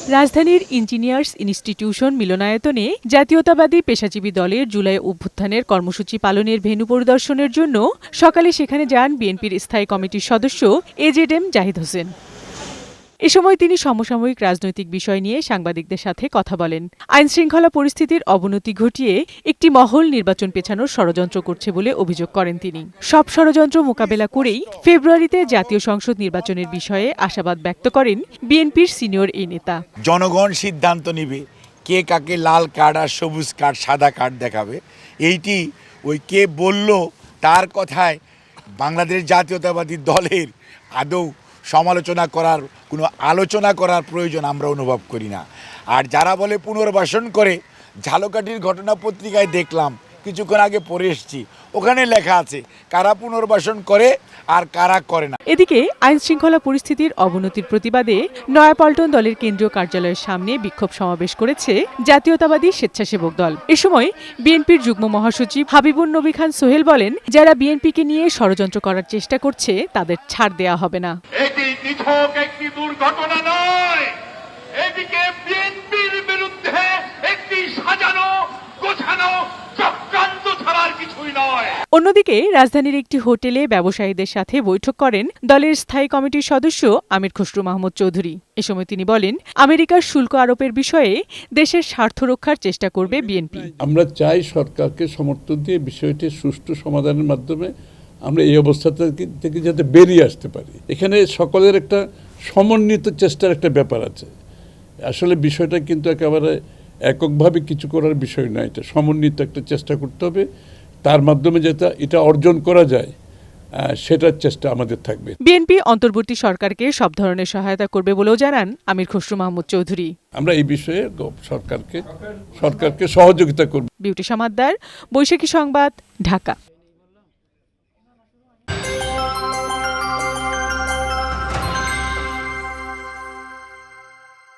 রাজধানীর engineers institution মিলনায়তনে জাতীয়তাবাদী পেশাজীবী দলের জুলাই অভ্যুত্থানের কর্মসূচি পালনের ভেন্যু পরিদর্শনের জন্য সকালে সেখানে যান বিএনপির স্থায়ী কমিটির সদস্য এজেডএম জাহিদ হোসেন। এ সময় তিনি সমসাময়িক রাজনৈতিক বিষয় নিয়ে সাংবাদিকদের সাথে কথা বলেন। আইনশৃঙ্খলা পরিস্থিতির অবনতি ঘটিয়ে একটি মহল নির্বাচন পেছানোর ষড়যন্ত্র করছে বলে অভিযোগ করেন তিনি। সব ষড়যন্ত্র মোকাবেলা করেই ফেব্রুয়ারিতে জাতীয় সংসদ নির্বাচনের বিষয়ে আশাবাদ ব্যক্ত করেন বিএনপির সিনিয়র এই নেতা। জনগণ সিদ্ধান্ত নিবে কে কাকে লাল কার্ড আর সবুজ কার্ড সাদা কার্ড দেখাবে। এইটি ওই কে বলল তার কথায় বাংলাদেশ জাতীয়তাবাদী দলের আদৌ সমালোচনা করার কোনো আলোচনা করার প্রয়োজন আমরা অনুভব করি না। আর যারা বলে পুনর্বাসন করে, ঝালকাঠির ঘটনা পত্রিকায় দেখলাম, কিছুক্ষণ আগে পড়ে এসেছি, ওখানে লেখা আছে কারা পুনর্বাসন করে আর কারা করে না। এদিকে আইনশৃঙ্খলা পরিস্থিতির অবনতির প্রতিবাদে নয়াপল্টন দলের কেন্দ্রীয় কার্যালয়ের সামনে বিক্ষোভ সমাবেশ করেছে জাতীয়তাবাদী স্বেচ্ছাসেবক দল। এ সময় বিএনপির যুগ্ম মহাসচিব হাবিবুন নবী খান সোহেল বলেন, যারা বিএনপিকে নিয়ে ষড়যন্ত্র করার চেষ্টা করছে তাদের ছাড় দেয়া হবে না। এটি নিছক একটি দুর্ঘটনা নয়, এদিকে বিএনপির বিরুদ্ধে একটি সাজানো গোছানো চক্রান্ত ছাড়ার কিছুই নয়। অন্যদিকে রাজধানীর একটি হোটেলে ব্যবসায়ীদের সাথে বৈঠক করেন দলের স্থায়ী কমিটির সদস্য আমির খসরু মাহমুদ চৌধুরী। এ সময় তিনি বলেন, আমেরিকার শুল্ক আরোপের বিষয়ে দেশের স্বার্থ রক্ষার চেষ্টা করবে বিএনপি। আমরা চাই সরকারকে সমর্থন দিয়ে বিষয়টি সুষ্ঠু সমাধানের মাধ্যমে আমরা এই অবস্থা থেকে যাতে বেরিয়ে আসতে পারি। এখানে সকলের একটা সমন্বিত চেষ্টার একটা ব্যাপার আছে। আসলে বিষয়টা কিন্তু একেবারে এককভাবে কিছু করার বিষয় নয়, এটা সমন্বিত একটা চেষ্টা করতে হবে। তার মাধ্যমে যাতে এটা অর্জন করা যায় সেটার চেষ্টা আমাদের থাকবে। বিএনপি অন্তর্বর্তী সরকারকে সব ধরনের সহায়তা করবে বলেও জানান আমির খসরু মাহমুদ চৌধুরী। আমরা এই বিষয়ে সরকারকে সহযোগিতা করব। বিউটি সমাদ্দার, বৈশাখী সংবাদ, ঢাকা।